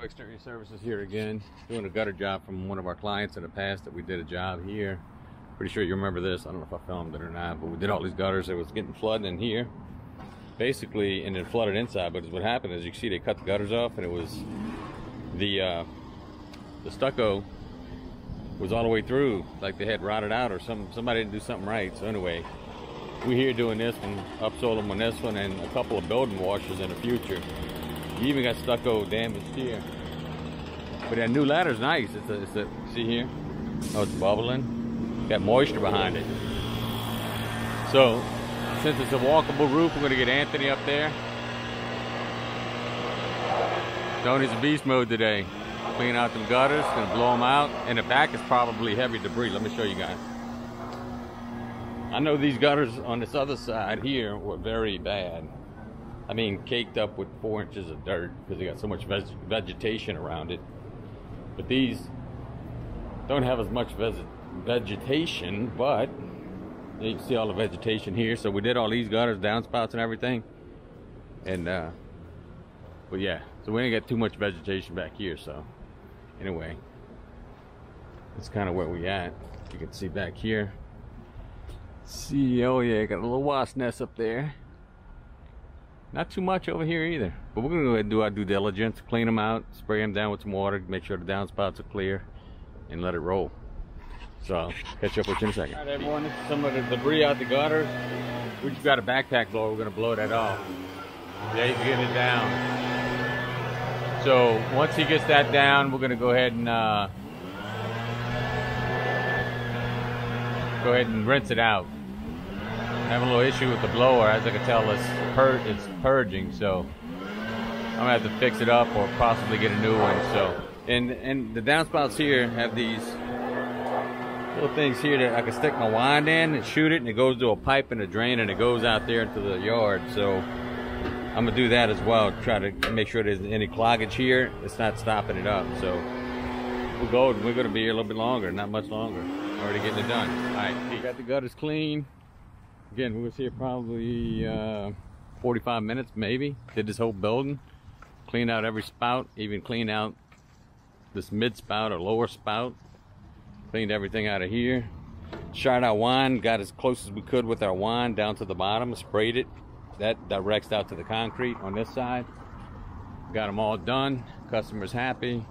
Exterior Services here again, doing a gutter job from one of our clients in the past that we did a job here. Pretty sure you remember this. I don't know if I filmed it or not, but we did all these gutters. It was getting flooded in here, basically, and then flooded inside. But what happened is, you can see they cut the gutters off, and it was the stucco was all the way through, like they had rotted out or somebody didn't do something right. So anyway, we're here doing this one, upsold them on this one, and a couple of building washers in the future. You even got stucco damaged here. But that new ladder's nice. It's a see here? Oh, it's bubbling. Got moisture behind it. So, since it's a walkable roof, we're gonna get Anthony up there. Tony's in beast mode today. Clean out them gutters, gonna blow them out. And the back is probably heavy debris. Let me show you guys. I know these gutters on this other side here were very bad. I mean, caked up with 4 inches of dirt because they got so much vegetation around it. But these don't have as much vegetation, but you can see all the vegetation here. So we did all these gutters, downspouts and everything. And, but yeah, so we didn't get too much vegetation back here. So anyway, that's kind of where we at. You can see back here. See, oh yeah, got a little wasp nest up there. Not too much over here either, but we're gonna go ahead and do our due diligence, clean them out, spray them down with some water, make sure the downspouts are clear, and let it roll. So, catch up with you in a second. All right, everyone, this is some of the debris out the gutters. We just got a backpack blower, we're gonna blow that off. Yeah, you can get it down. So, once he gets that down, we're gonna go ahead and rinse it out. I have a little issue with the blower. As I can tell, it's purging, so I'm gonna have to fix it up or possibly get a new one. So, and the downspouts here have these little things here that I can stick my wand in and shoot it, and it goes to a pipe and a drain, and it goes out there into the yard. So I'm gonna do that as well. Try to make sure there's any cloggage here. It's not stopping it up. So we're golden. We're gonna be here a little bit longer, not much longer. Already getting it done. All right, we got the gutters clean. Again, we was here probably 45 minutes, maybe. Did this whole building, cleaned out every spout, even cleaned out this mid spout or lower spout. Cleaned everything out of here. Shot our wand, got as close as we could with our wand down to the bottom, sprayed it. That directs out to the concrete on this side. Got them all done. Customer's happy.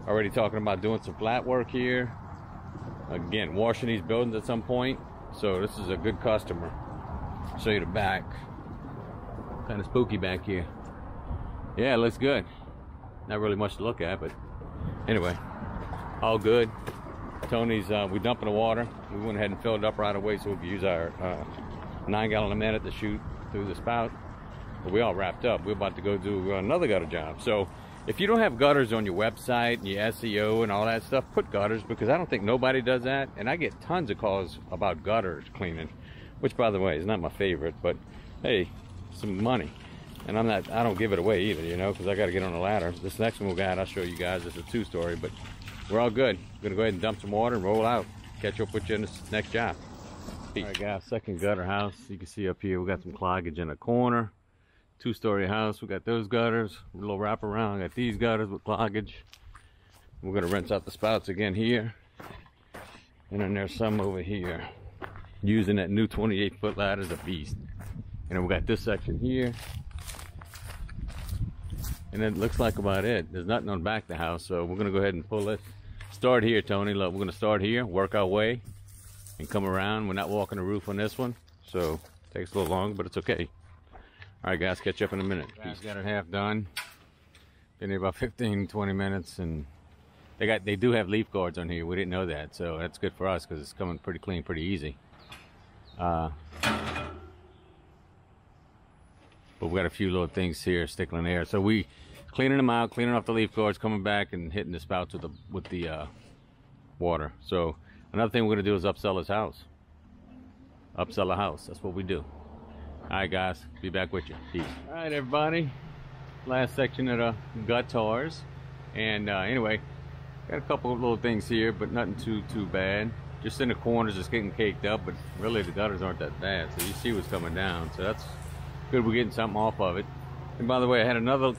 Already talking about doing some flat work here. Again, washing these buildings at some point. So this is a good customer. Show you the back. Kind of spooky back here. Yeah, it looks good. Not really much to look at, but anyway, all good. Tony's, we dumping the water. We went ahead and filled it up right away so we could use our 9 gallon a minute to shoot through the spout. But we all wrapped up. We're about to go do another gutter job. So if you don't have gutters on your website and your SEO and all that stuff, put gutters, because I don't think nobody does that. And I get tons of calls about gutters cleaning, which, by the way, is not my favorite, but hey, some money. And I don't give it away either, you know, because I got to get on the ladder. This next one we got, I'll show you guys. It's a 2-story, but we're all good. We're gonna go ahead and dump some water and roll out. Catch up with you in this next job. All right, guys, second gutter house. You can see up here we got some cloggage in the corner. 2-story house, we got those gutters, a little wrap around, got these gutters with cloggage. We're gonna rinse out the spouts again here. And then there's some over here. Using that new 28-foot ladder as a beast. And then we got this section here. And it looks like about it. There's nothing on the back of the house, so we're gonna go ahead and pull it. Start here, Tony. Look, we're gonna start here, work our way, and come around. We're not walking the roof on this one, so it takes a little longer, but it's okay. All right, guys, catch up in a minute. Guys, got it half done. Been here about 15-20 minutes, and they do have leaf guards on here. We didn't know that, so that's good for us because it's coming pretty clean, pretty easy. But we got a few little things here stickling there. So we cleaning them out, cleaning off the leaf guards, coming back and hitting the spouts with the water. So another thing we're gonna do is upsell his house. Upsell a house. That's what we do. All right, guys, be back with you. Peace. All right, everybody, last section of the gutters. And anyway, got a couple of little things here, but nothing too bad. Just in the corners, just getting caked up, but really the gutters aren't that bad. So you see what's coming down, so that's good. We're getting something off of it. And by the way, I had another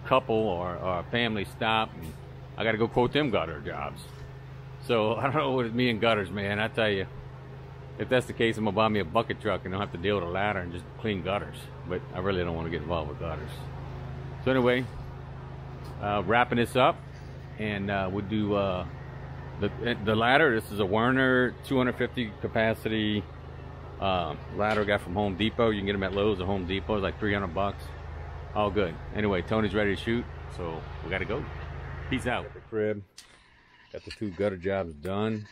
couple or a family stop, and I got to go quote them gutter jobs. So I don't know what it's me and gutters, man. I tell you, if that's the case, I'm gonna buy me a bucket truck and I'll have to deal with a ladder and just clean gutters. But I really don't want to get involved with gutters. So anyway, wrapping this up, and we'll do the ladder. This is a Werner 250 capacity ladder I got from Home Depot. You can get them at Lowe's or Home Depot. It's like 300 bucks. All good. Anyway, Tony's ready to shoot, so we gotta go. Peace out. At the crib, got the 2 gutter jobs done.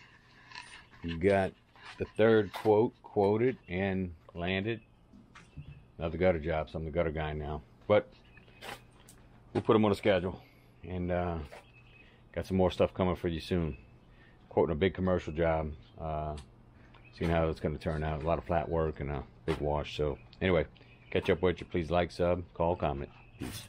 You got the 3rd quote quoted and landed. Another gutter job, so I'm the gutter guy now. But we'll put them on a schedule, and got some more stuff coming for you soon. Quoting a big commercial job. Seeing how it's going to turn out. A lot of flat work and a big wash. So anyway, catch up with you. Please like, sub, call, comment. Peace.